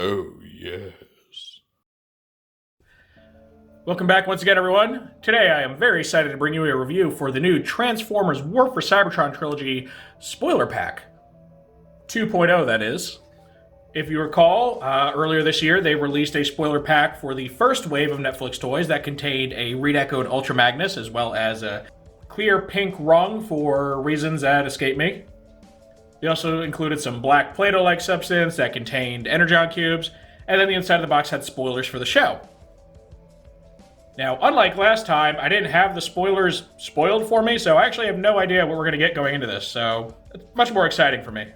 Oh, yes. Welcome back once again, everyone. Today I am very excited to bring you a review for the new Transformers War for Cybertron Trilogy Spoiler Pack. 2.0, that is. If you recall, earlier this year they released a spoiler pack for the first wave of Netflix toys that contained a re-echoed Ultra Magnus as well as a clear pink rung for reasons that escape me. They also included some black Play-Doh-like substance that contained Energon cubes, and then the inside of the box had spoilers for the show. Now, unlike last time, I didn't have the spoilers spoiled for me, so I actually have no idea what we're going to get going into this, so it's much more exciting for me.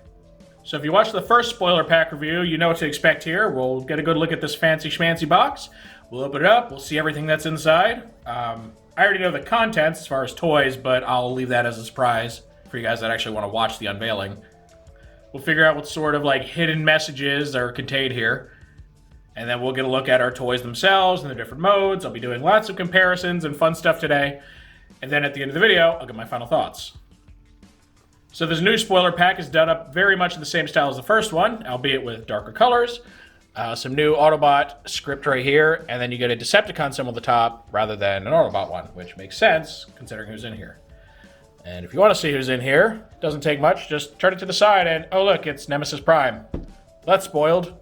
So if you watched the first spoiler pack review, you know what to expect here. We'll get a good look at this fancy schmancy box. We'll open it up, we'll see everything that's inside. I already know the contents as far as toys, but I'll leave that as a surprise for you guys that actually want to watch the unveiling. We'll figure out what sort of hidden messages are contained here. And then we'll get a look at our toys themselves and the different modes. I'll be doing lots of comparisons and fun stuff today. And then at the end of the video, I'll get my final thoughts. So this new spoiler pack is done up very much in the same style as the first one, albeit with darker colors. Some new Autobot script right here, and then you get a Decepticon symbol at the top rather than an Autobot one, which makes sense considering who's in here. And if you want to see who's in here, it doesn't take much. Just turn it to the side and, oh look, it's Nemesis Prime. That's spoiled.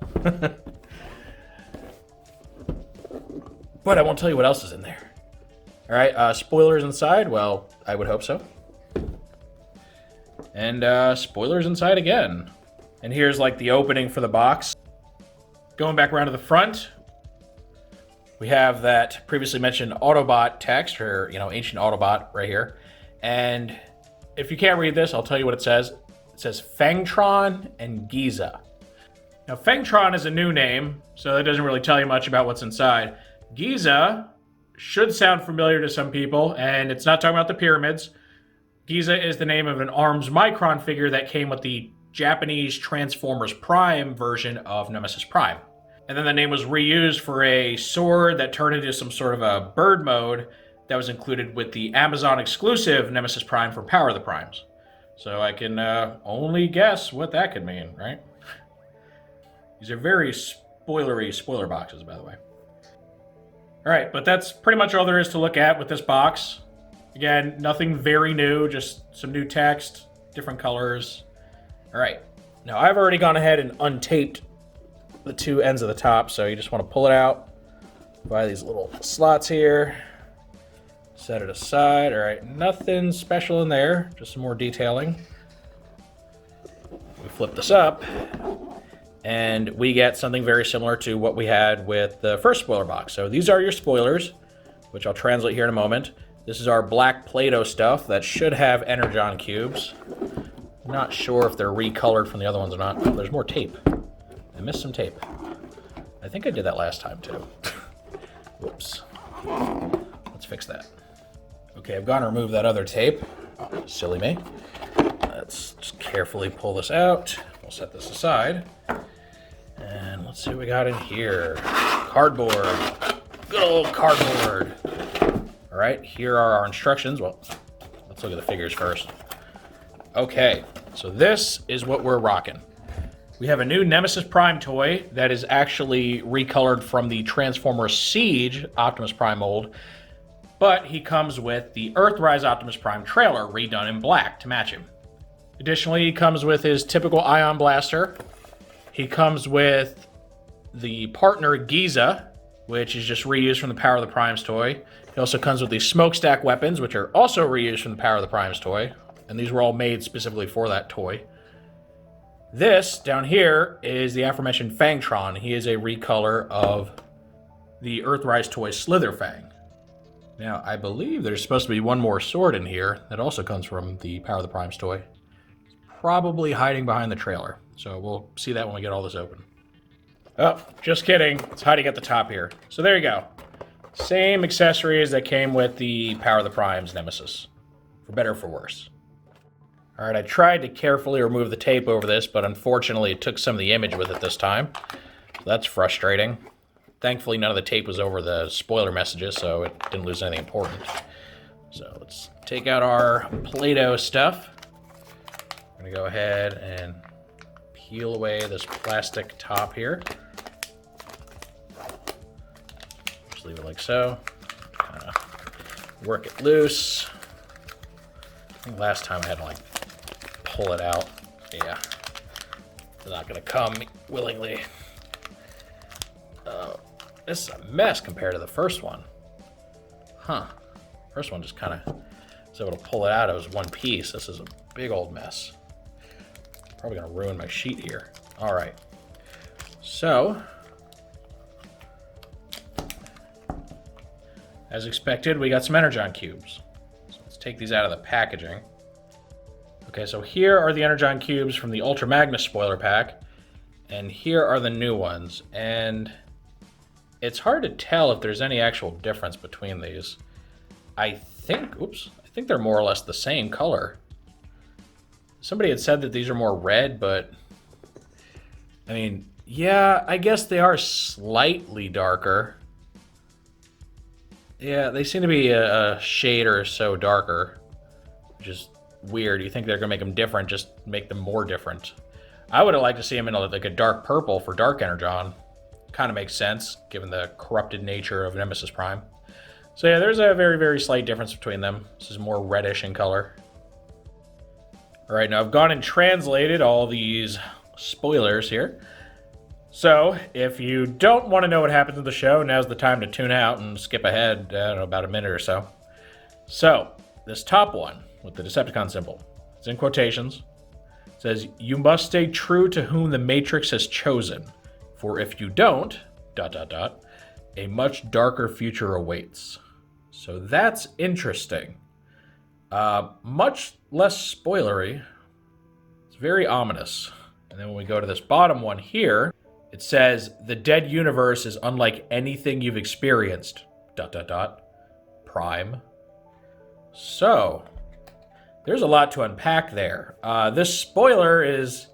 But I won't tell you what else is in there. All right, spoilers inside? Well, I would hope so. And spoilers inside again. And here's the opening for the box. Going back around to the front, we have that previously mentioned Autobot text, or, ancient Autobot right here. And if you can't read this, I'll tell you what it says. It says Fangtron and Giza. Now, Fangtron is a new name, so that doesn't really tell you much about what's inside. Giza should sound familiar to some people, and it's not talking about the pyramids. Giza is the name of an Arms Micron figure that came with the Japanese Transformers Prime version of Nemesis Prime. And then the name was reused for a sword that turned into some sort of a bird mode that was included with the Amazon exclusive Nemesis Prime for Power of the Primes. So I can only guess what that could mean, right? These are very spoilery spoiler boxes, by the way. Alright, but that's pretty much all there is to look at with this box. Again, nothing very new, just some new text, different colors. Alright, now I've already gone ahead and untaped the two ends of the top, so you just want to pull it out by these little slots here. Set it aside. Alright, nothing special in there, just some more detailing. We flip this up, and we get something very similar to what we had with the first spoiler box. So these are your spoilers, which I'll translate here in a moment. This is our black Play-Doh stuff that should have Energon cubes. I'm not sure if they're recolored from the other ones or not. Oh, there's more tape. I missed some tape. I think I did that last time too. Whoops. Let's fix that. Okay, I've gone to remove that other tape. Oh, silly me. Let's just carefully pull this out. We'll set this aside. And let's see what we got in here. Cardboard. Good old cardboard. All right, here are our instructions. Well, let's look at the figures first. Okay, so this is what we're rocking. We have a new Nemesis Prime toy that is actually recolored from the Transformers Siege Optimus Prime mold, but he comes with the Earthrise Optimus Prime trailer redone in black to match him. Additionally, he comes with his typical Ion Blaster. He comes with the partner Giza, which is just reused from the Power of the Primes toy. He also comes with these smokestack weapons, which are also reused from the Power of the Primes toy. And these were all made specifically for that toy. This, down here, is the aforementioned Fangtron. He is a recolor of the Earthrise toy Slitherfang. Now, I believe there's supposed to be one more sword in here that also comes from the Power of the Primes toy. It's probably hiding behind the trailer. So we'll see that when we get all this open. Oh, just kidding. It's hiding at the top here. So there you go. Same accessories that came with the Power of the Primes Nemesis. For better or for worse. Alright, I tried to carefully remove the tape over this, but unfortunately it took some of the image with it this time. So that's frustrating. Thankfully none of the tape was over the spoiler messages, so it didn't lose anything important. So let's take out our Play-Doh stuff. I'm going to go ahead and peel away this plastic top here. Just leave it like so. Kind of work it loose. I think last time I had to like pull it out. Yeah. It's not going to come willingly. This is a mess compared to the first one. Huh. First one just kind of was able to pull it out. It was one piece. This is a big old mess. Probably going to ruin my sheet here. All right. So, as expected, we got some Energon cubes. So let's take these out of the packaging. Okay, so here are the Energon cubes from the Ultra Magnus spoiler pack. And here are the new ones. And it's hard to tell if there's any actual difference between these. I think they're more or less the same color. Somebody had said that these are more red, but I mean, yeah, I guess they are slightly darker. Yeah, they seem to be a shade or so darker, which is weird. You think they're gonna make them different, just make them more different. I would have liked to see them in like a dark purple for Dark Energon. Kind of makes sense, given the corrupted nature of Nemesis Prime. So yeah, there's a very, very slight difference between them. This is more reddish in color. All right, now I've gone and translated all these spoilers here. So if you don't want to know what happens in the show, now's the time to tune out and skip ahead, I don't know, about a minute or so. So this top one with the Decepticon symbol, it's in quotations. It says, "You must stay true to whom the Matrix has chosen. For if you don't, ... a much darker future awaits." So that's interesting. Much less spoilery. It's very ominous. And then when we go to this bottom one here, it says, "The dead universe is unlike anything you've experienced, ... Prime." So, there's a lot to unpack there. This spoiler is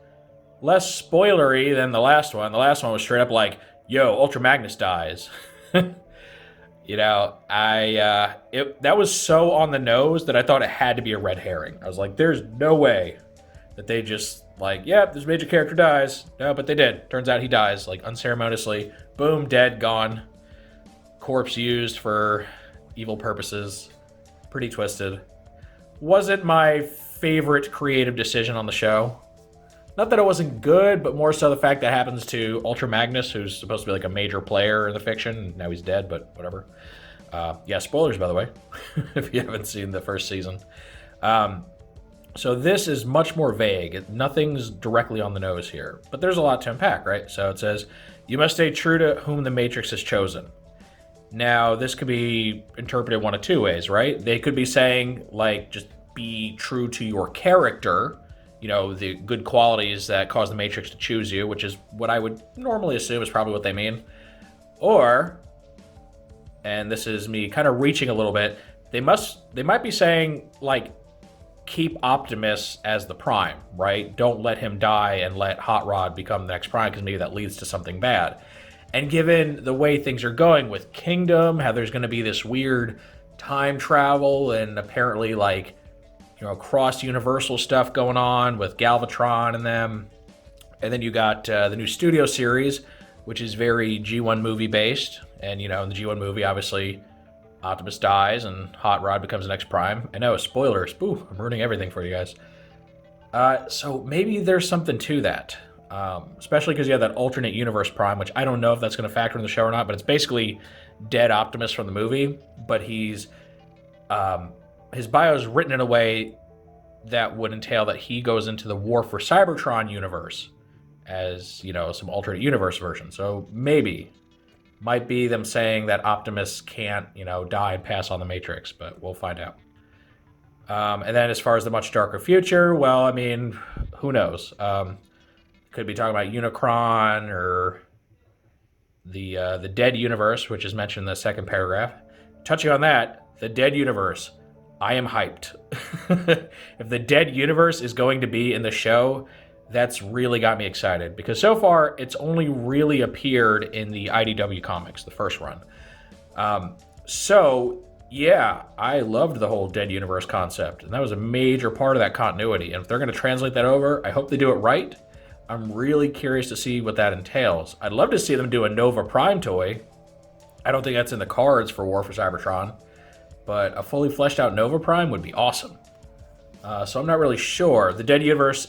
less spoilery than the last one. The last one was straight up like, yo, Ultra Magnus dies. You know, that was so on the nose that I thought it had to be a red herring. I was like, there's no way that they just like, yep, this major character dies. No, but they did. Turns out he dies, like unceremoniously. Boom, dead, gone. Corpse used for evil purposes. Pretty twisted. Wasn't my favorite creative decision on the show. Not that it wasn't good, but more so the fact that happens to Ultra Magnus, who's supposed to be like a major player in the fiction. Now he's dead, but whatever. Yeah, spoilers, by the way, if you haven't seen the first season. So this is much more vague. Nothing's directly on the nose here, but there's a lot to unpack, right? So it says, "You must stay true to whom the Matrix has chosen." Now, this could be interpreted one of two ways, right? They could be saying, like, just be true to your character, you know, the good qualities that cause the Matrix to choose you, which is what I would normally assume is probably what they mean. Or, and this is me kind of reaching a little bit, they might be saying, like, keep Optimus as the Prime, right? Don't let him die and let Hot Rod become the next Prime, because maybe that leads to something bad. And given the way things are going with Kingdom, how there's going to be this weird time travel and apparently, like, you know, cross-universal stuff going on with Galvatron and them. And then you got the new studio series, which is very G1 movie based. And, you know, in the G1 movie, obviously, Optimus dies and Hot Rod becomes the next Prime. I know, spoilers. Boo, I'm ruining everything for you guys. So maybe there's something to that. Especially because you have that alternate universe Prime, which I don't know if that's going to factor in the show or not, but it's basically dead Optimus from the movie. But he's... his bio is written in a way that would entail that he goes into the War for Cybertron universe as, you know, some alternate universe version. So maybe, might be them saying that Optimus can't, you know, die and pass on the Matrix, but we'll find out. And then as far as the much darker future, well, I mean, who knows? Could be talking about Unicron or the dead universe, which is mentioned in the second paragraph. Touching on that, the dead universe. I am hyped. If the dead universe is going to be in the show, that's really got me excited. Because so far, it's only really appeared in the IDW comics, the first run. So, yeah, I loved the whole dead universe concept. And that was a major part of that continuity. And if they're going to translate that over, I hope they do it right. I'm really curious to see what that entails. I'd love to see them do a Nova Prime toy. I don't think that's in the cards for War for Cybertron, but a fully fleshed out Nova Prime would be awesome. So I'm not really sure. The Dead Universe,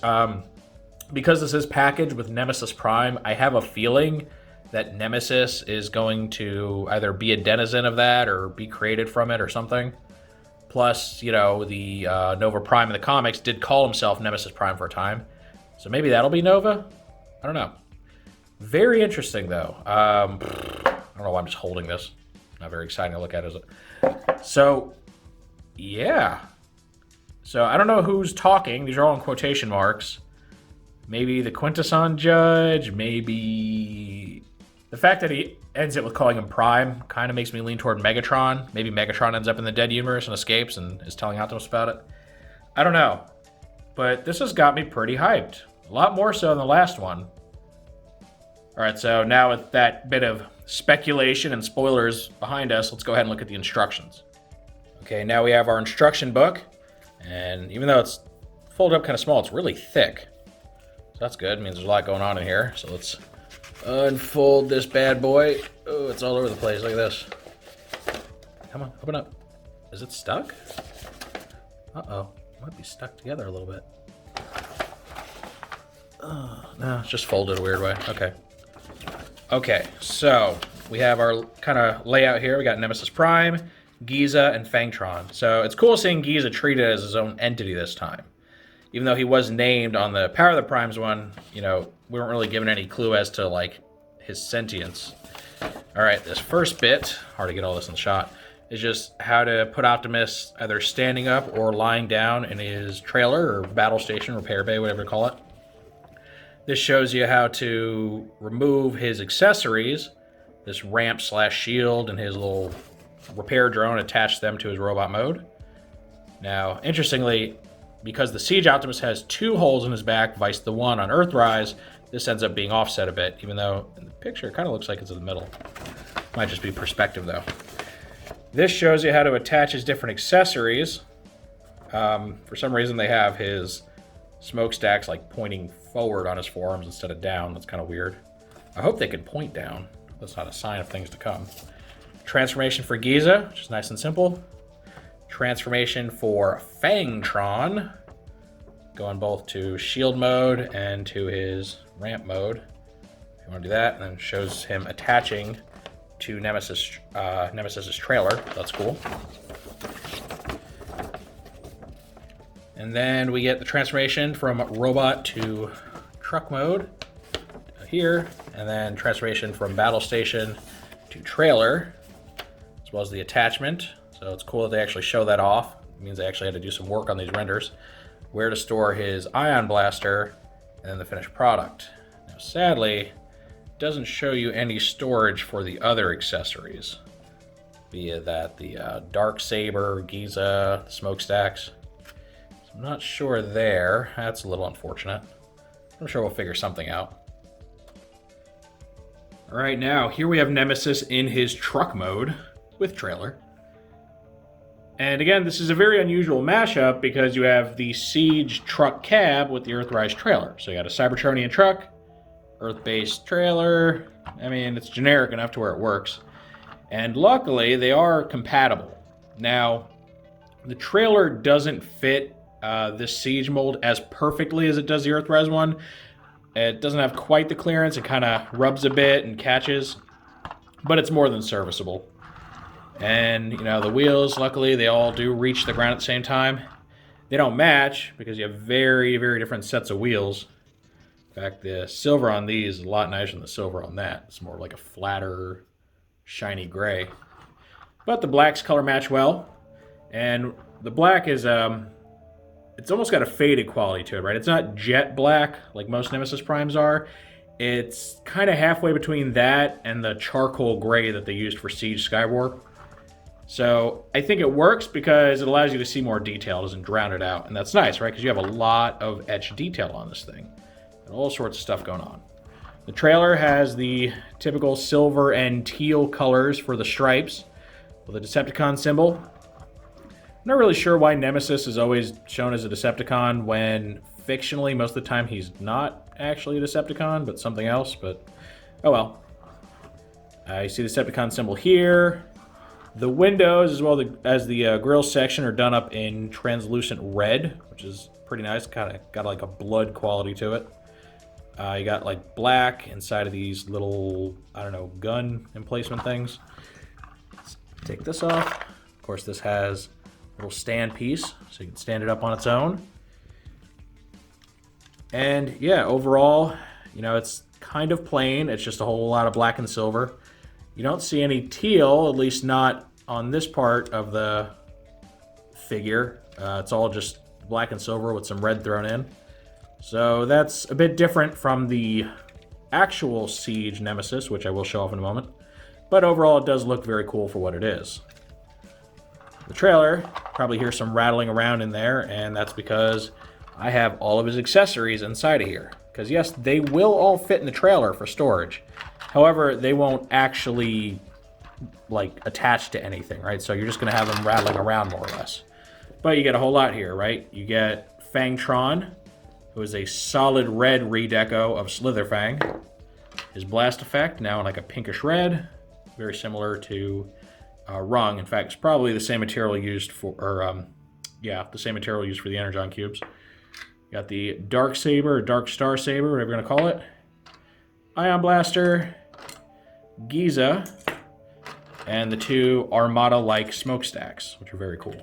because this is packaged with Nemesis Prime, I have a feeling that Nemesis is going to either be a denizen of that or be created from it or something. Plus, you know, the Nova Prime in the comics did call himself Nemesis Prime for a time. So maybe that'll be Nova? I don't know. Very interesting, though. I don't know why I'm just holding this. Not very exciting to look at, is it? So, yeah. So, I don't know who's talking. These are all in quotation marks. Maybe the Quintesson Judge. Maybe... The fact that he ends it with calling him Prime kind of makes me lean toward Megatron. Maybe Megatron ends up in the Dead Universe and escapes and is telling Optimus about it. I don't know. But this has got me pretty hyped. A lot more so than the last one. Alright, so now with that bit of speculation and spoilers behind us, let's go ahead and look at the instructions. Okay, now we have our instruction book. And even though it's folded up kind of small, it's really thick. So that's good. It means there's a lot going on in here. So let's unfold this bad boy. Oh, it's all over the place. Look at this. Come on, open up. Is it stuck? Uh-oh. It might be stuck together a little bit. No, it's just folded a weird way. Okay. Okay, so we have our kind of layout here. We got Nemesis Prime, Giza, and Fangtron. So it's cool seeing Giza treated as his own entity this time. Even though he was named on the Power of the Primes one, you know, we weren't really given any clue as to, like, his sentience. Alright, this first bit, hard to get all this in the shot, is just how to put Optimus either standing up or lying down in his trailer or battle station, repair bay, whatever you call it. This shows you how to remove his accessories, this ramp / shield and his little repair drone, attach them to his robot mode. Now, interestingly, because the Siege Optimus has 2 holes in his back, vice the one on Earthrise, this ends up being offset a bit, even though in the picture it kind of looks like it's in the middle. Might just be perspective, though. This shows you how to attach his different accessories. For some reason, they have his smokestacks like pointing forward on his forearms instead of down. That's kind of weird. I hope they can point down. That's not a sign of things to come. Transformation for Giza, which is nice and simple. Transformation for Fangtron, going both to shield mode and to his ramp mode. If you want to do that, and then shows him attaching to Nemesis's trailer. That's cool. And then we get the transformation from robot to truck mode here, and then transformation from battle station to trailer, as well as the attachment. So it's cool that they actually show that off. It means they actually had to do some work on these renders. Where to store his ion blaster, and then the finished product. Now, sadly, it doesn't show you any storage for the other accessories. Be that the Dark Saber, Giza, the smokestacks. So I'm not sure there. That's a little unfortunate. I'm sure we'll figure something out. All right, now here we have Nemesis in his truck mode with trailer. And again, this is a very unusual mashup because you have the Siege truck cab with the Earthrise trailer. So you got a Cybertronian truck, Earth-based trailer. I mean, it's generic enough to where it works. And luckily, they are compatible. Now, the trailer doesn't fit this Siege mold as perfectly as it does the Earthrise one. It doesn't have quite the clearance. It kind of rubs a bit and catches. But it's more than serviceable. And, you know, the wheels, luckily, they all do reach the ground at the same time. They don't match because you have very, very different sets of wheels. In fact, the silver on these is a lot nicer than the silver on that. It's more like a flatter, shiny gray. But the blacks color match well. And the black is, it's almost got a faded quality to it, right? It's not jet black like most Nemesis Primes are. It's kind of halfway between that and the charcoal gray that they used for Siege Skywarp. So I think it works because it allows you to see more detail. It doesn't drown it out. And that's nice, right? Because you have a lot of etched detail on this thing. And all sorts of stuff going on. The trailer has the typical silver and teal colors for the stripes with a Decepticon symbol. I'm not really sure why Nemesis is always shown as a Decepticon when fictionally most of the time he's not actually a Decepticon, but something else. But oh well. You see the Decepticon symbol here. The windows, as well as the grill section, are done up in translucent red, which is pretty nice. Kind of got like a blood quality to it. You got like black inside of these little, I don't know, gun emplacement things. Let's take this off. Of course, this has a little stand piece, so you can stand it up on its own. And yeah, overall, you know, it's kind of plain. It's just a whole lot of black and silver. You don't see any teal, at least not on this part of the figure. It's all just black and silver with some red thrown in. So that's a bit different from the actual Siege Nemesis, which I will show off in a moment. But overall, it does look very cool for what it is. The trailer, probably hear some rattling around in there, and that's because I have all of his accessories inside of here. Because yes, they will all fit in the trailer for storage. However, they won't actually, like, attach to anything, right? So you're just going to have them rattling around more or less. But you get a whole lot here, right? You get Fangtron, who is a solid red redeco of Slitherfang. His blast effect, now in like a pinkish red, very similar to Rung. In fact, it's probably the same material used for, the same material used for the Energon cubes. You got the Dark Saber, or Dark Star Saber, whatever you're going to call it. Ion Blaster, Giza, and the two Armada-like smokestacks, which are very cool.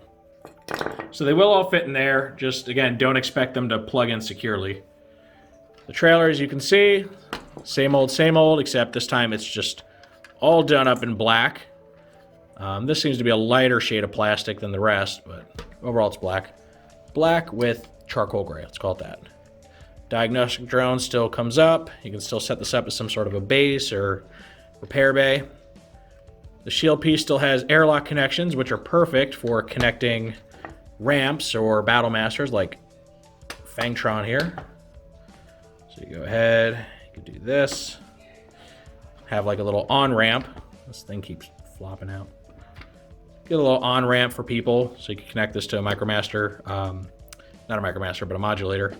So they will all fit in there. Just, again, don't expect them to plug in securely. The trailer, as you can see, same old, except this time it's just all done up in black. This seems to be a lighter shade of plastic than the rest, but overall it's black. Black with charcoal gray, let's call it that. Diagnostic drone still comes up. You can still set this up as some sort of a base or repair bay. The shield piece still has airlock connections, which are perfect for connecting ramps or battle masters like Fangtron here. So you go ahead, you can do this. Have like a little on-ramp. This thing keeps flopping out. Get a little on-ramp for people, so you can connect this to a Micromaster. Not a Micromaster, but a modulator.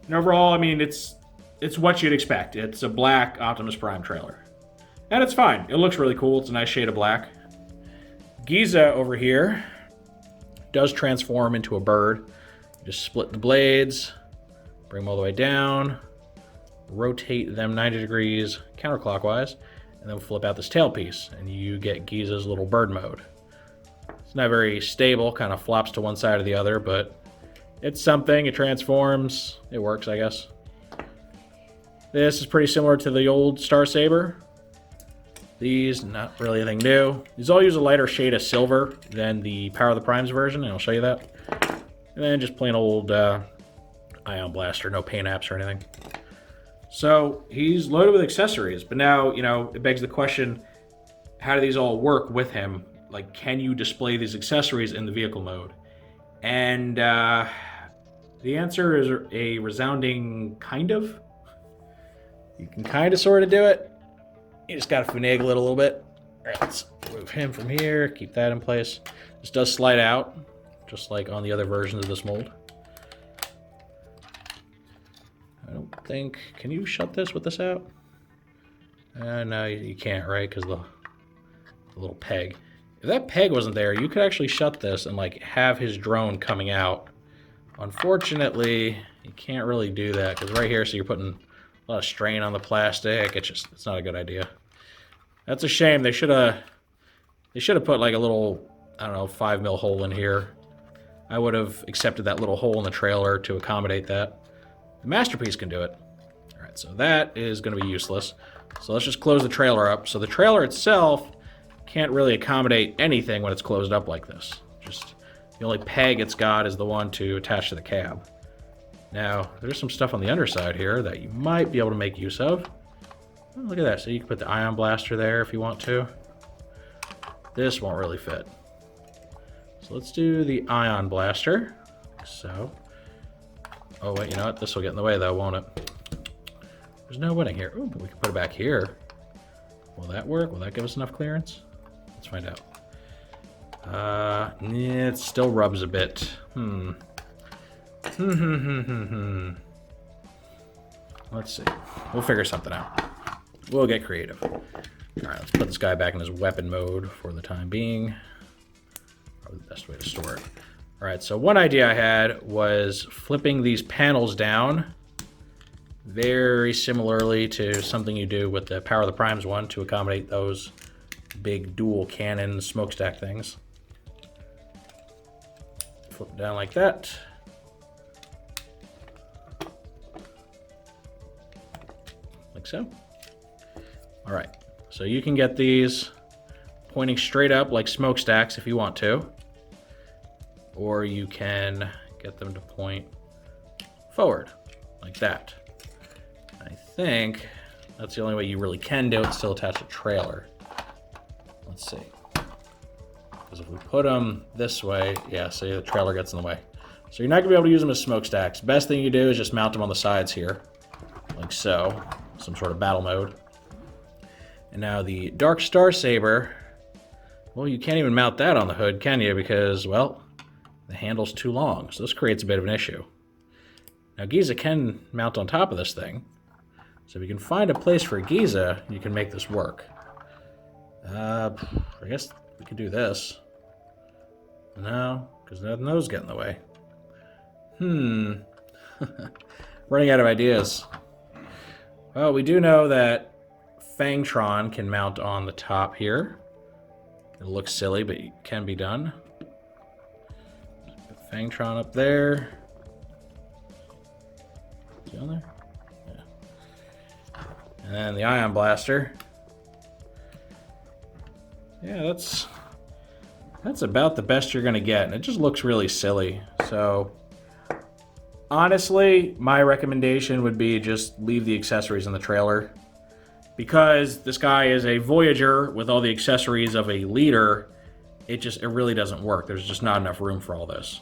And overall, I mean, it's what you'd expect. It's a black Optimus Prime trailer. And it's fine. It looks really cool. It's a nice shade of black. Giza over here does transform into a bird. Just split the blades, bring them all the way down, rotate them 90 degrees counterclockwise, and then flip out this tail piece, and you get Giza's little bird mode. It's not very stable, kind of flops to one side or the other, but it's something. It transforms. It works, I guess. This is pretty similar to the old Star Saber. These, not really anything new. These all use a lighter shade of silver than the Power of the Primes version, and I'll show you that. And then just plain old Ion Blaster, no paint apps or anything. So he's loaded with accessories, but now, you know, it begs the question, how do these all work with him? Like, can you display these accessories in the vehicle mode? And the answer is a resounding kind of. You can kind of sort of do it. You just got to finagle it a little bit. All right, let's move him from here, keep that in place. This does slide out, just like on the other versions of this mold. I don't think, can you shut this with this out? No, you can't, right? Because the little peg. If that peg wasn't there, you could actually shut this and like have his drone coming out. Unfortunately, you can't really do that because right here, so you're putting a lot of strain on the plastic. It's not a good idea. That's a shame. They should have put like a little, I don't know, 5mm hole in here. I would have accepted that little hole in the trailer to accommodate that. The Masterpiece can do it. All right, so that is going to be useless. So let's just close the trailer up. So the trailer itself can't really accommodate anything when it's closed up like this. Just the only peg it's got is the one to attach to the cab. Now, there's some stuff on the underside here that you might be able to make use of. Oh, look at that. So you can put the Ion Blaster there if you want to. This won't really fit. So let's do the Ion Blaster. Like so. Oh, wait, you know what? This will get in the way, though, won't it? There's no winning here. Oh, but we can put it back here. Will that work? Will that give us enough clearance? Let's find out. Yeah, it still rubs a bit. Let's see. We'll figure something out. We'll get creative. All right, let's put this guy back in his weapon mode for the time being. Probably the best way to store it. All right, so one idea I had was flipping these panels down very similarly to something you do with the Power of the Primes one to accommodate those big dual cannon smokestack things. Flip it down like that. Like so. All right, so you can get these pointing straight up like smokestacks if you want to, or you can get them to point forward like that. I think that's the only way you really can do it and still attach a trailer. Let's see. Because if we put them this way, yeah, see, the trailer gets in the way. So you're not gonna be able to use them as smokestacks. Best thing you do is just mount them on the sides here, like so, some sort of battle mode. And now the Dark Star Saber, well, you can't even mount that on the hood, can you? Because, well, the handle's too long, so this creates a bit of an issue. Now Giza can mount on top of this thing, so if you can find a place for Giza, you can make this work. I guess we could do this. No, because those get in the way. Running out of ideas. Well, we do know that Fangtron can mount on the top here. It looks silly, but it can be done. Put Fangtron up there. Is he on there? Yeah. And then the Ion Blaster. Yeah, that's about the best you're gonna get, and it just looks really silly. So honestly, my recommendation would be just leave the accessories in the trailer, because this guy is a Voyager with all the accessories of a leader. It really doesn't work. There's just not enough room for all this.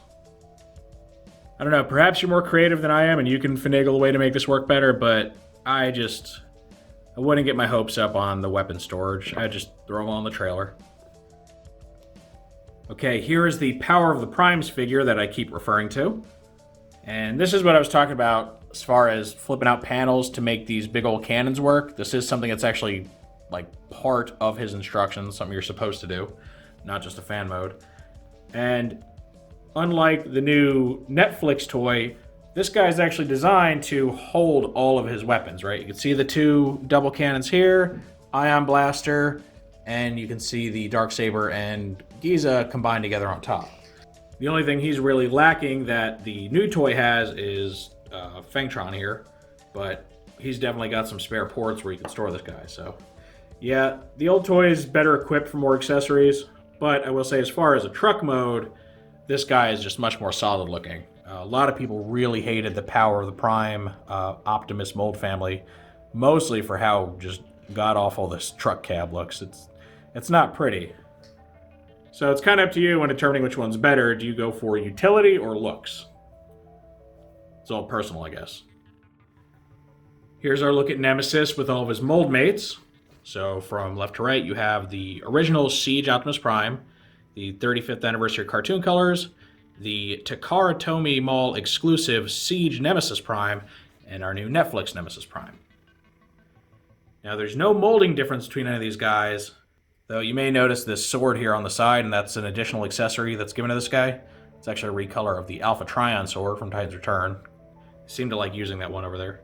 I don't know, perhaps you're more creative than I am and you can finagle a way to make this work better, but I wouldn't get my hopes up on the weapon storage. I'd just throw them on the trailer. Okay, here is the Power of the Primes figure that I keep referring to. And this is what I was talking about as far as flipping out panels to make these big old cannons work. This is something that's actually like part of his instructions, something you're supposed to do, not just a fan mode. And unlike the new Netflix toy, this guy is actually designed to hold all of his weapons, right? You can see the two double cannons here, Ion Blaster, and you can see the Darksaber and Giza combined together on top. The only thing he's really lacking that the new toy has is Fangtron here, but he's definitely got some spare ports where you can store this guy. So yeah, the old toy is better equipped for more accessories, but I will say as far as a truck mode, this guy is just much more solid looking. A lot of people really hated the Power of the Prime Optimus mold family, mostly for how just god-awful this truck cab looks. It's not pretty. So it's kind of up to you when determining which one's better. Do you go for utility or looks? It's all personal, I guess. Here's our look at Nemesis with all of his mold mates. So from left to right, you have the original Siege Optimus Prime, the 35th anniversary cartoon colors, the Takara Tomy Mall exclusive Siege Nemesis Prime, and our new Netflix Nemesis Prime. Now there's no molding difference between any of these guys, though you may notice this sword here on the side, and that's an additional accessory that's given to this guy. It's actually a recolor of the Alpha Trion sword from Titan's Return. I seem to like using that one over there.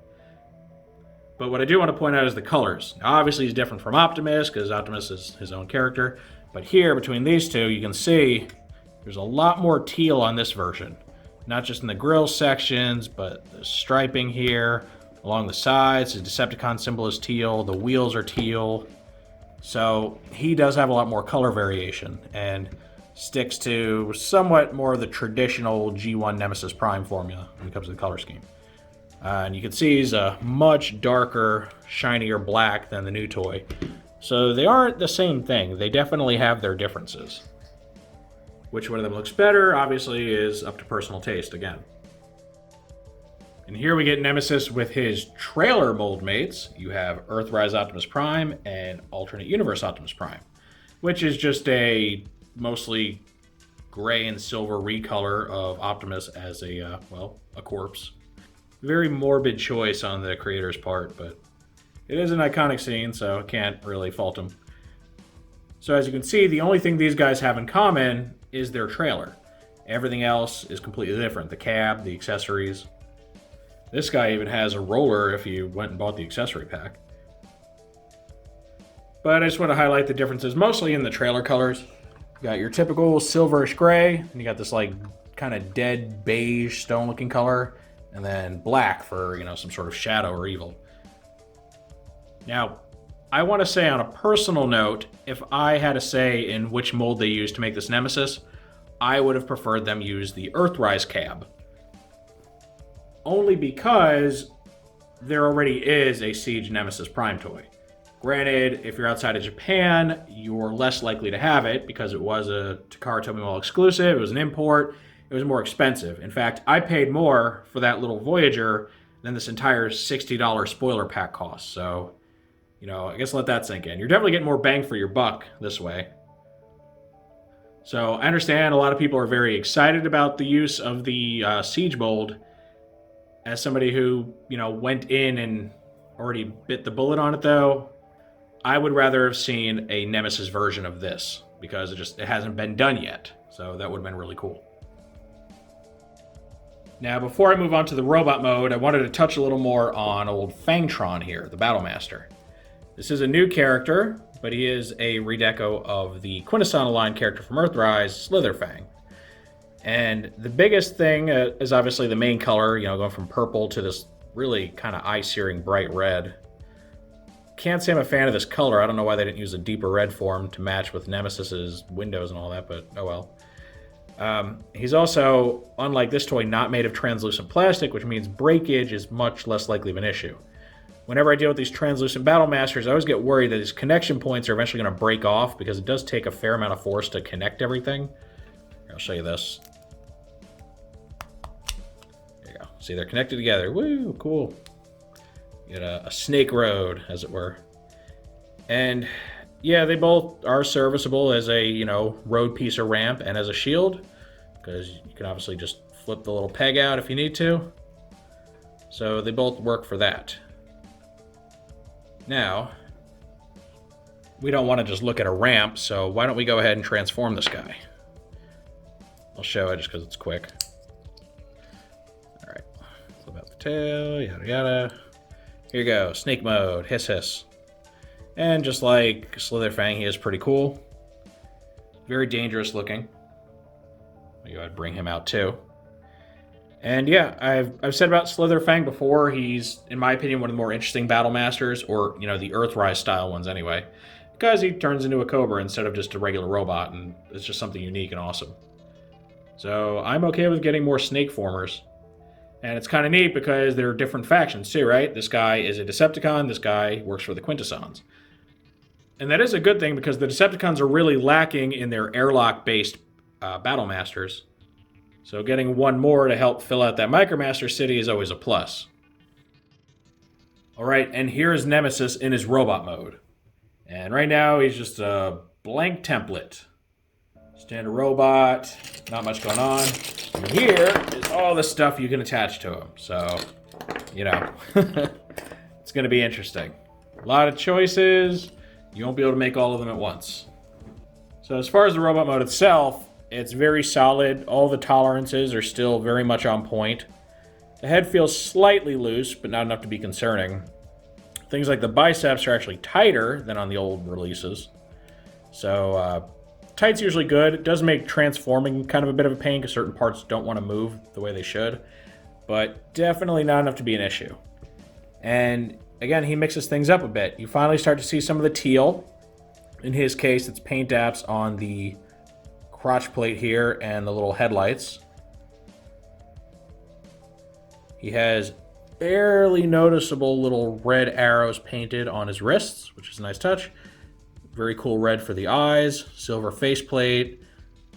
But what I do want to point out is the colors. Now, obviously he's different from Optimus, because Optimus is his own character. But here, between these two, you can see there's a lot more teal on this version. Not just in the grill sections, but the striping here, along the sides. The Decepticon symbol is teal, the wheels are teal. So he does have a lot more color variation, and sticks to somewhat more of the traditional G1 Nemesis Prime formula when it comes to the color scheme. And you can see he's a much darker, shinier black than the new toy. So they aren't the same thing. They definitely have their differences. Which one of them looks better, obviously, is up to personal taste again. And here we get Nemesis with his trailer mold mates. You have Earthrise Optimus Prime and Alternate Universe Optimus Prime, which is just a mostly gray and silver recolor of Optimus as a corpse. Very morbid choice on the creator's part, but It is an iconic scene, so I can't really fault him. So as you can see, the only thing these guys have in common is their trailer. Everything else is completely different. The cab, the accessories. This guy even has a roller if you went and bought the accessory pack. But I just want to highlight the differences, mostly in the trailer colors. You got your typical silverish gray, and you got this like kind of dead beige stone looking color, and then black for, some sort of shadow or evil. Now, I want to say on a personal note, if I had a say in which mold they used to make this Nemesis, I would have preferred them use the Earthrise cab. Only because there already is a Siege Nemesis Prime toy. Granted, if you're outside of Japan, you're less likely to have it because it was a Takara Tomimall exclusive, it was an import, it was more expensive. In fact, I paid more for that little Voyager than this entire $60 spoiler pack cost, so... I guess let that sink in. You're definitely getting more bang for your buck this way. So I understand a lot of people are very excited about the use of the Siege mold. As somebody who, went in and already bit the bullet on it, though, I would rather have seen a Nemesis version of this because it hasn't been done yet. So that would have been really cool. Now, before I move on to the robot mode, I wanted to touch a little more on old Fangtron here, the Battlemaster. This is a new character, but he is a redeco of the Quintesson line character from Earthrise, Slitherfang. And the biggest thing is obviously the main color, going from purple to this really kind of eye-searing bright red. Can't say I'm a fan of this color. I don't know why they didn't use a deeper red form to match with Nemesis's windows and all that, but oh well. He's also, unlike this toy, not made of translucent plastic, which means breakage is much less likely of an issue. Whenever I deal with these translucent Battle Masters, I always get worried that these connection points are eventually going to break off because it does take a fair amount of force to connect everything. I'll show you this. There you go. See, they're connected together. Woo, cool. You get a snake road, as it were. And yeah, they both are serviceable as a, road piece or ramp and as a shield, because you can obviously just flip the little peg out if you need to. So they both work for that. Now, we don't want to just look at a ramp, so why don't we go ahead and transform this guy? I'll show it just because it's quick. Alright, flip out the tail, yada yada. Here you go, snake mode, hiss hiss. And just like Slitherfang, he is pretty cool. Very dangerous looking. I'll go ahead and bring him out too. And yeah, I've said about Slitherfang before, he's, in my opinion, one of the more interesting Battle Masters, or, the Earthrise style ones anyway, because he turns into a Cobra instead of just a regular robot, and it's just something unique and awesome. So I'm okay with getting more Snake Formers. And it's kind of neat because there are different factions too, right? This guy is a Decepticon, this guy works for the Quintessons. And that is a good thing because the Decepticons are really lacking in their airlock-based Battle Masters. So getting one more to help fill out that Micromaster city is always a plus. Alright, and here's Nemesis in his robot mode. And right now he's just a blank template. Standard robot, not much going on. And here is all the stuff you can attach to him. So, it's going to be interesting. A lot of choices. You won't be able to make all of them at once. So as far as the robot mode itself, it's very solid. All the tolerances are still very much on point. The head feels slightly loose, but not enough to be concerning. Things like the biceps are actually tighter than on the old releases. So, tight's usually good. It does make transforming kind of a bit of a pain because certain parts don't want to move the way they should. But definitely not enough to be an issue. And again, he mixes things up a bit. You finally start to see some of the teal. In his case, it's paint apps on the crotch plate here and the little headlights. He has barely noticeable little red arrows painted on his wrists, which is a nice touch. Very cool red for the eyes, silver faceplate,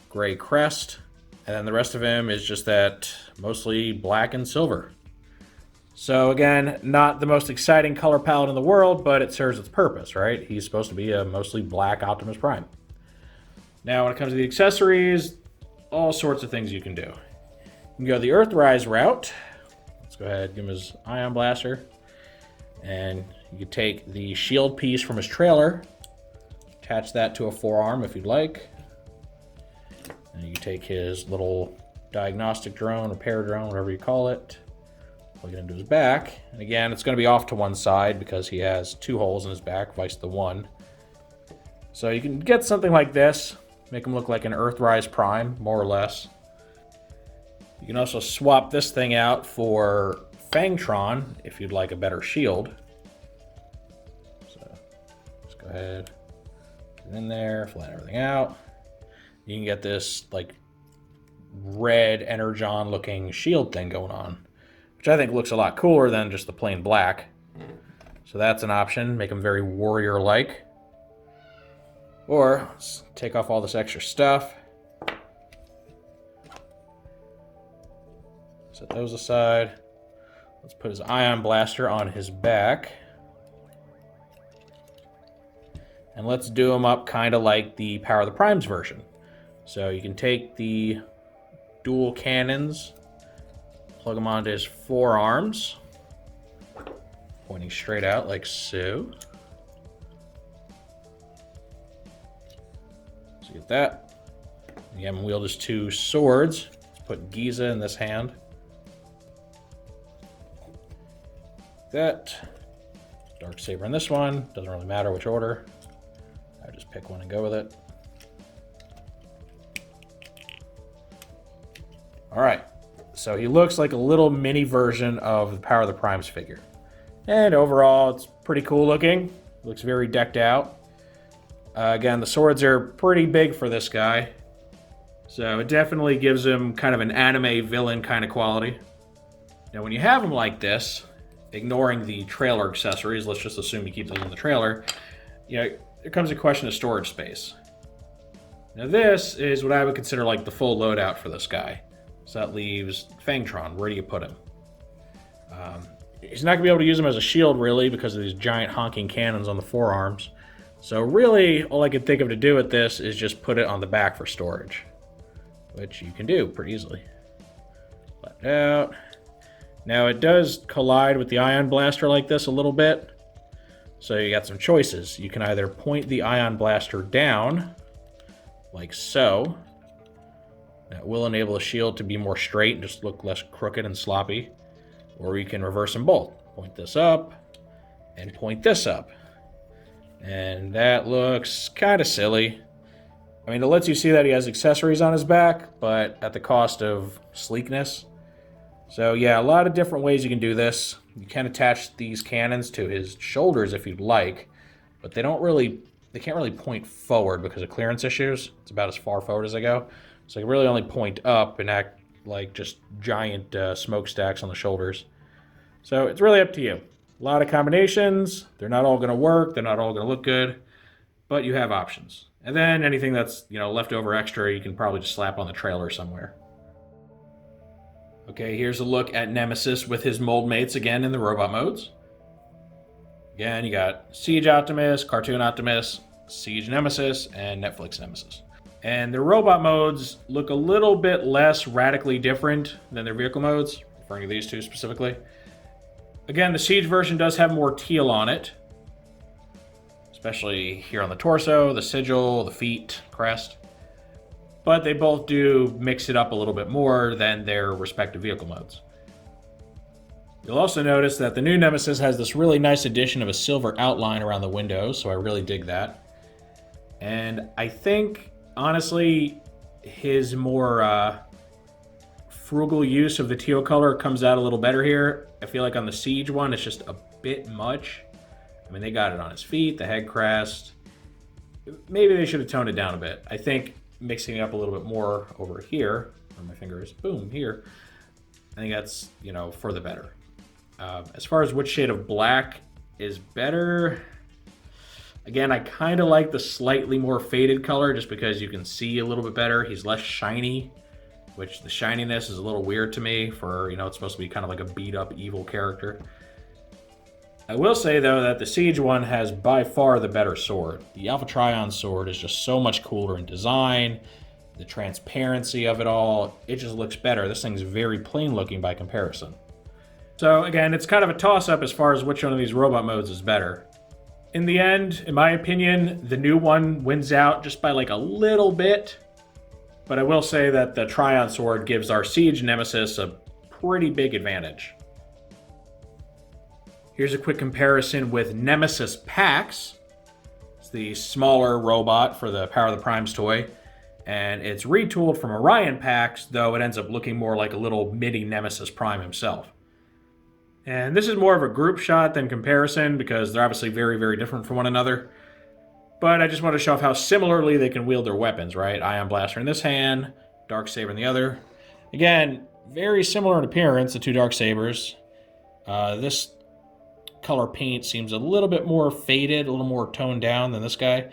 gray crest, and then the rest of him is just that mostly black and silver. So again, not the most exciting color palette in the world, but it serves its purpose, right? He's supposed to be a mostly black Optimus Prime. Now, when it comes to the accessories, all sorts of things you can do. You can go the Earthrise route. Let's go ahead and give him his Ion Blaster. And you could take the shield piece from his trailer, attach that to a forearm if you'd like. And you take his little diagnostic drone, repair drone, whatever you call it, plug it into his back. And again, it's going to be off to one side because he has 2 holes in his back, vice the 1. So you can get something like this, make him look like an Earthrise Prime, more or less. You can also swap this thing out for Fangtron if you'd like a better shield. So let's go ahead, get it in there, flatten everything out. You can get this like red Energon looking shield thing going on, which I think looks a lot cooler than just the plain black. So that's an option, make him very warrior-like. Or let's take off all this extra stuff. Set those aside. Let's put his ion blaster on his back. And let's do him up kind of like the Power of the Primes version. So you can take the dual cannons, plug them onto his forearms, pointing straight out like so. So you get that. You have him wield his 2 swords. Let's put Giza in this hand. That. Darksaber in this one. Doesn't really matter which order. I just pick one and go with it. Alright, so he looks like a little mini version of the Power of the Primes figure. And overall, it's pretty cool looking. Looks very decked out. Again, the swords are pretty big for this guy. So it definitely gives him kind of an anime villain kind of quality. Now when you have him like this, ignoring the trailer accessories, let's just assume you keep those in the trailer, there comes a question of storage space. Now this is what I would consider like the full loadout for this guy. So that leaves Fangtron. Where do you put him? He's not going to be able to use him as a shield, really, because of these giant honking cannons on the forearms. So really, all I could think of to do with this is just put it on the back for storage, which you can do pretty easily. Let it out. Now, it does collide with the ion blaster like this a little bit. So you got some choices. You can either point the ion blaster down, like so. That will enable the shield to be more straight and just look less crooked and sloppy. Or you can reverse them both. Point this up and point this up. And that looks kind of silly. I mean, it lets you see that he has accessories on his back, but at the cost of sleekness. So yeah, a lot of different ways you can do this. You can attach these cannons to his shoulders if you'd like, but they can't really point forward because of clearance issues. It's about as far forward as they go. So they really only point up and act like just giant smokestacks on the shoulders. So it's really up to you. A lot of combinations. They're not all going to work. They're not all going to look good. But you have options. And then anything that's leftover extra, you can probably just slap on the trailer somewhere. Okay, here's a look at Nemesis with his mold mates again in the robot modes. Again, you got Siege Optimus, Cartoon Optimus, Siege Nemesis, and Netflix Nemesis. And the robot modes look a little bit less radically different than their vehicle modes, referring to these two specifically. Again, the Siege version does have more teal on it, especially here on the torso, the sigil, the feet, crest. But they both do mix it up a little bit more than their respective vehicle modes. You'll also notice that the new Nemesis has this really nice addition of a silver outline around the windows, so I really dig that. And I think, honestly, his more frugal use of the teal color comes out a little better here. I feel like on the Siege one, it's just a bit much. I mean, they got it on his feet, the head crest. Maybe they should have toned it down a bit. I think mixing it up a little bit more over here, where my finger is, boom, here, I think that's, for the better. As far as which shade of black is better, again, I kind of like the slightly more faded color just because you can see a little bit better. He's less shiny, which the shininess is a little weird to me for, it's supposed to be kind of like a beat up evil character. I will say, though, that the Siege one has by far the better sword. The Alpha Trion sword is just so much cooler in design, the transparency of it all, it just looks better. This thing's very plain looking by comparison. So again, it's kind of a toss-up as far as which one of these robot modes is better. In the end, in my opinion, the new one wins out just by like a little bit. But I will say that the Trion Sword gives our Siege Nemesis a pretty big advantage. Here's a quick comparison with Nemesis Pax. It's the smaller robot for the Power of the Primes toy. And it's retooled from Orion Pax, though it ends up looking more like a little mini Nemesis Prime himself. And this is more of a group shot than comparison because they're obviously very, very different from one another. But I just want to show off how similarly they can wield their weapons, right? Ion Blaster in this hand, Darksaber in the other. Again, very similar in appearance, the two Darksabers. This color paint seems a little bit more faded, a little more toned down than this guy.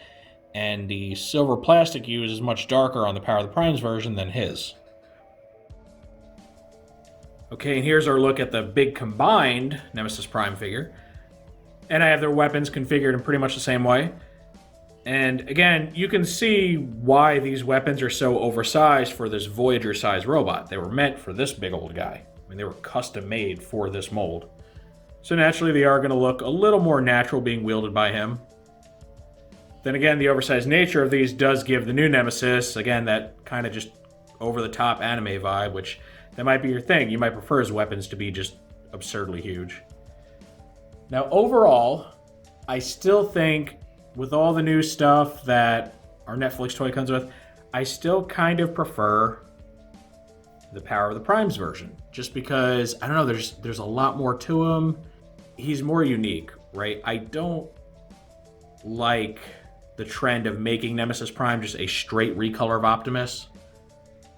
And the silver plastic used is much darker on the Power of the Primes version than his. Okay, and here's our look at the big combined Nemesis Prime figure. And I have their weapons configured in pretty much the same way. And again, you can see why these weapons are so oversized for this Voyager-sized robot. They were meant for this big old guy. I mean, they were custom made for this mold. So naturally, they are going to look a little more natural being wielded by him. Then again, the oversized nature of these does give the new Nemesis, again, that kind of just over-the-top anime vibe, which that might be your thing. You might prefer his weapons to be just absurdly huge. Now, overall, I still think with all the new stuff that our Netflix toy comes with, I still kind of prefer the Power of the Primes version. Just because, I don't know, there's a lot more to him. He's more unique, right? I don't like the trend of making Nemesis Prime just a straight recolor of Optimus.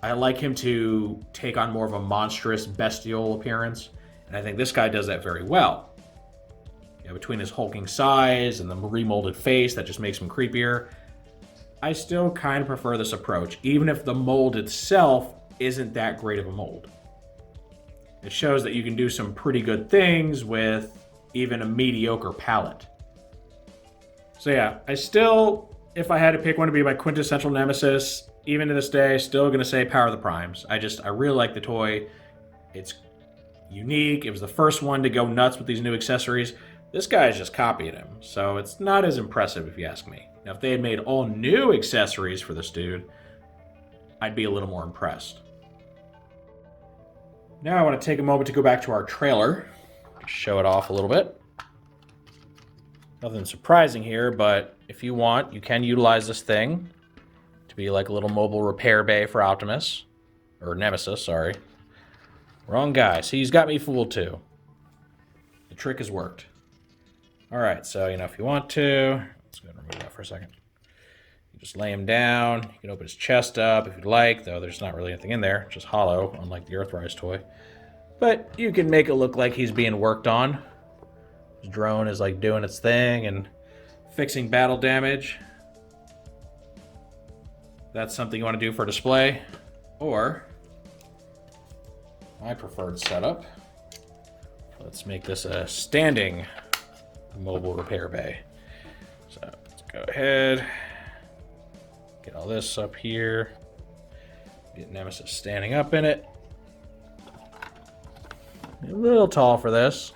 I like him to take on more of a monstrous, bestial appearance, and I think this guy does that very well. You know, between his hulking size and the remolded face that just makes him creepier, I still kind of prefer this approach, even if the mold itself isn't that great of a mold. It shows that you can do some pretty good things with even a mediocre palette. So yeah, I still, if I had to pick one to be my quintessential Nemesis, even to this day, still going to say Power of the Primes. I really like the toy. It's unique. It was the first one to go nuts with these new accessories. This guy's just copying him, so it's not as impressive if you ask me. Now, if they had made all new accessories for this dude, I'd be a little more impressed. Now I want to take a moment to go back to our trailer, show it off a little bit. Nothing surprising here, but if you want, you can utilize this thing to be like a little mobile repair bay for Optimus. Or Nemesis, sorry. Wrong guy. See, he's got me fooled too. The trick has worked. Alright, so, if you want to, let's go ahead and remove that for a second. You just lay him down. You can open his chest up if you'd like, though there's not really anything in there. It's just hollow, unlike the Earthrise toy. But you can make it look like he's being worked on. His drone is like doing its thing and fixing battle damage. That's something you want to do for display. Or my preferred setup. Let's make this a standing mobile repair bay. So let's go ahead, get all this up here, get Nemesis standing up in it. A little tall for this.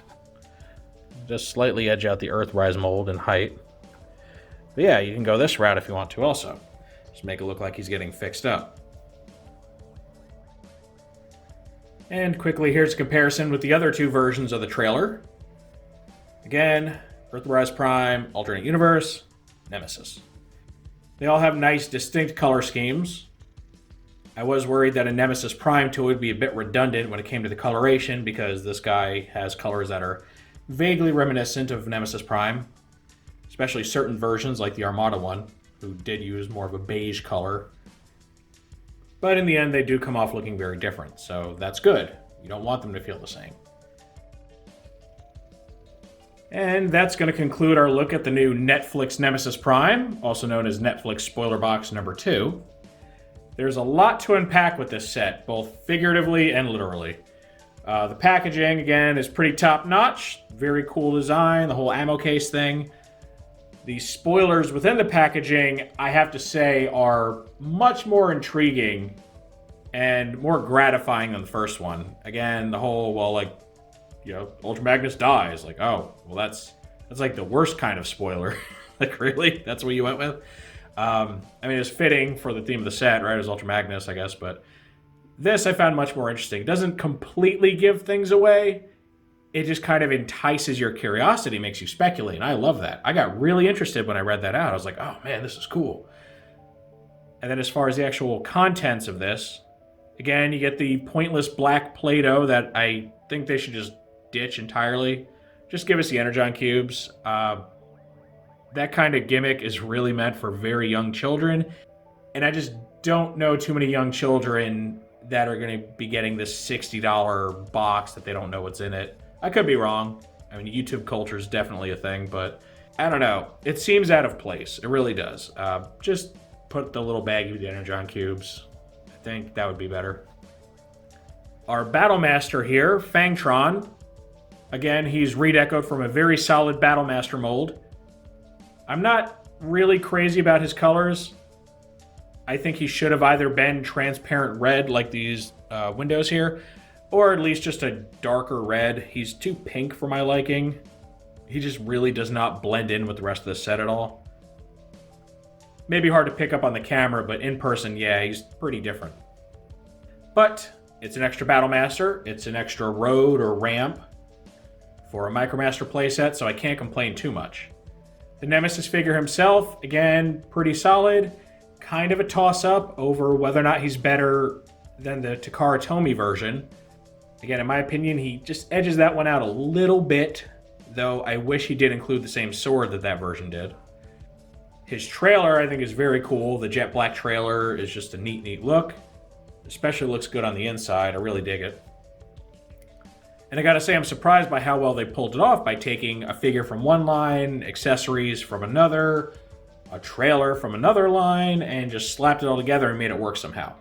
Just slightly edge out the Earthrise mold in height. But yeah, you can go this route if you want to also. Just make it look like he's getting fixed up. And quickly, here's a comparison with the other two versions of the trailer. Again, Earthrise Prime, Alternate Universe, Nemesis. They all have nice, distinct color schemes. I was worried that a Nemesis Prime tool would be a bit redundant when it came to the coloration because this guy has colors that are vaguely reminiscent of Nemesis Prime, especially certain versions like the Armada one, who did use more of a beige color. But in the end, they do come off looking very different, so that's good. You don't want them to feel the same. And that's going to conclude our look at the new Netflix Nemesis Prime, also known as Netflix Spoiler Box number 2. There's a lot to unpack with this set, both figuratively and literally. The packaging, again, is pretty top-notch. Very cool design, the whole ammo case thing. The spoilers within the packaging, I have to say, are much more intriguing and more gratifying than the first one. Again, the whole, Ultra Magnus dies. Like, oh, well, that's like the worst kind of spoiler. Like, really? That's what you went with? I mean, it's fitting for the theme of the set, right? It was Ultra Magnus, I guess, but this I found much more interesting. It doesn't completely give things away. It just kind of entices your curiosity, makes you speculate, and I love that. I got really interested when I read that out. I was like, oh man, this is cool. And then as far as the actual contents of this, again, you get the pointless black Play-Doh that I think they should just ditch entirely. Just give us the Energon cubes. That kind of gimmick is really meant for very young children, and I just don't know too many young children that are going to be getting this $60 box that they don't know what's in it. I could be wrong. I mean, YouTube culture is definitely a thing, but I don't know. It seems out of place. It really does. Just put the little baggie with the Energon cubes. I think that would be better. Our Battle Master here, Fangtron. Again, he's redecoed from a very solid Battle Master mold. I'm not really crazy about his colors. I think he should have either been transparent red like these windows here, or at least just a darker red. He's too pink for my liking. He just really does not blend in with the rest of the set at all. Maybe hard to pick up on the camera, but in person, yeah, he's pretty different. But it's an extra Battle Master. It's an extra road or ramp for a Micromaster playset, so I can't complain too much. The Nemesis figure himself, again, pretty solid. Kind of a toss-up over whether or not he's better than the Takara Tomy version. Again, in my opinion, he just edges that one out a little bit, though I wish he did include the same sword that version did. His trailer, I think, is very cool. The jet black trailer is just a neat look. Especially looks good on the inside. I really dig it. And I gotta say, I'm surprised by how well they pulled it off by taking a figure from one line, accessories from another, a trailer from another line, and just slapped it all together and made it work somehow.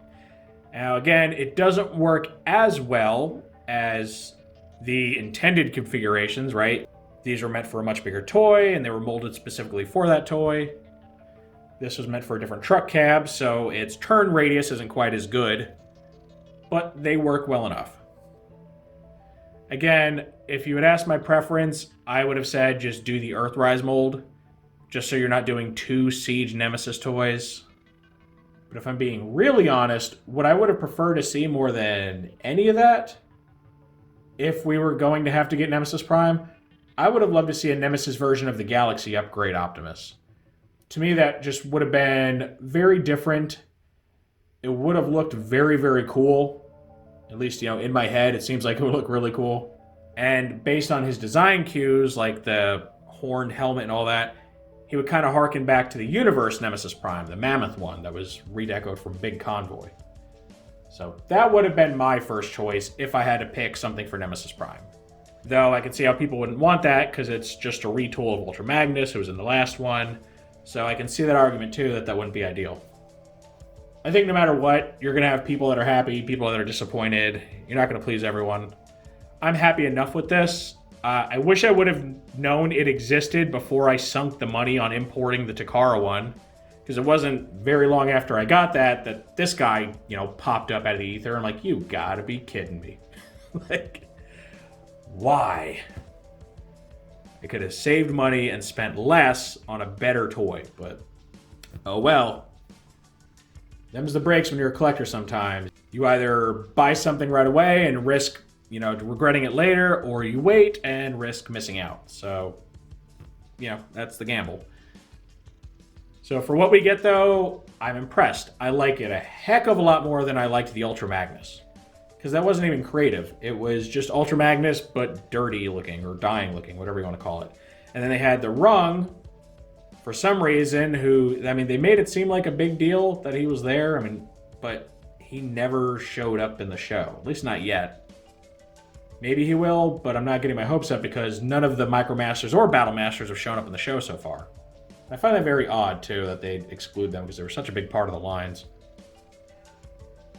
Now, again, it doesn't work as well as the intended configurations, right? These were meant for a much bigger toy, and they were molded specifically for that toy. This was meant for a different truck cab, so its turn radius isn't quite as good, but they work well enough. Again, if you had asked my preference, I would have said just do the Earthrise mold, just so you're not doing 2 Siege Nemesis toys. But if I'm being really honest, what I would have preferred to see more than any of that, if we were going to have to get Nemesis Prime, I would have loved to see a Nemesis version of the Galaxy upgrade Optimus. To me, that just would have been very different. It would have looked very, very cool. At least, in my head, it seems like it would look really cool. And based on his design cues, like the horned helmet and all that, he would kind of harken back to the Universe Nemesis Prime, the mammoth one that was redecoed from Big Convoy. So that would have been my first choice if I had to pick something for Nemesis Prime. Though I can see how people wouldn't want that because it's just a retool of Ultra Magnus, who was in the last one. So I can see that argument too, that wouldn't be ideal. I think no matter what, you're going to have people that are happy, people that are disappointed. You're not going to please everyone. I'm happy enough with this. I wish I would have known it existed before I sunk the money on importing the Takara one, because it wasn't very long after I got that this guy, popped up out of the ether. I'm like, you gotta be kidding me. Like, why? I could have saved money and spent less on a better toy, but oh well. Them's the breaks when you're a collector sometimes. You either buy something right away and risk, regretting it later, or you wait and risk missing out. So, that's the gamble. So for what we get, though, I'm impressed. I like it a heck of a lot more than I liked the Ultra Magnus. Because that wasn't even creative. It was just Ultra Magnus, but dirty looking, or dying looking, whatever you want to call it. And then they had the Rung, for some reason, they made it seem like a big deal that he was there. But he never showed up in the show, at least not yet. Maybe he will, but I'm not getting my hopes up because none of the Micromasters or Battle Masters have shown up in the show so far. I find that very odd, too, that they exclude them because they were such a big part of the lines.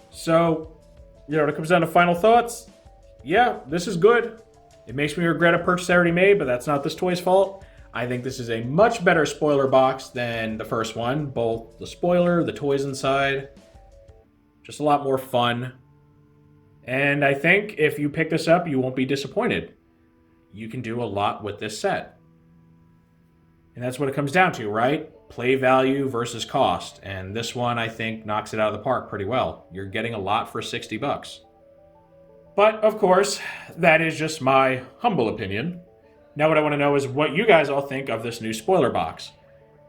So, when it comes down to final thoughts, yeah, this is good. It makes me regret a purchase I already made, but that's not this toy's fault. I think this is a much better spoiler box than the first one. Both the spoiler, the toys inside. Just a lot more fun. And I think if you pick this up, you won't be disappointed. you can do a lot with this set. And that's what it comes down to, right? Play value versus cost. And this one, I think, knocks it out of the park pretty well. You're getting a lot for $60. But, of course, that is just my humble opinion. Now what I want to know is what you guys all think of this new spoiler box.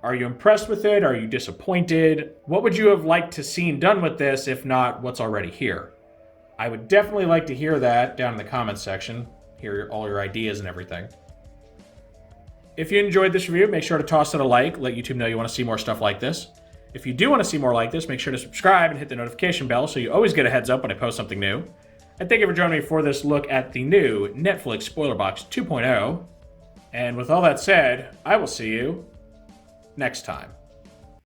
Are you impressed with it? Are you disappointed? What would you have liked to seen done with this, if not what's already here? I would definitely like to hear that down in the comments section. Hear all your ideas and everything. If you enjoyed this review, make sure to toss it a like. Let YouTube know you want to see more stuff like this. If you do want to see more like this, make sure to subscribe and hit the notification bell so you always get a heads up when I post something new. And thank you for joining me for this look at the new Netflix Spoiler Box 2.0. And with all that said, I will see you next time.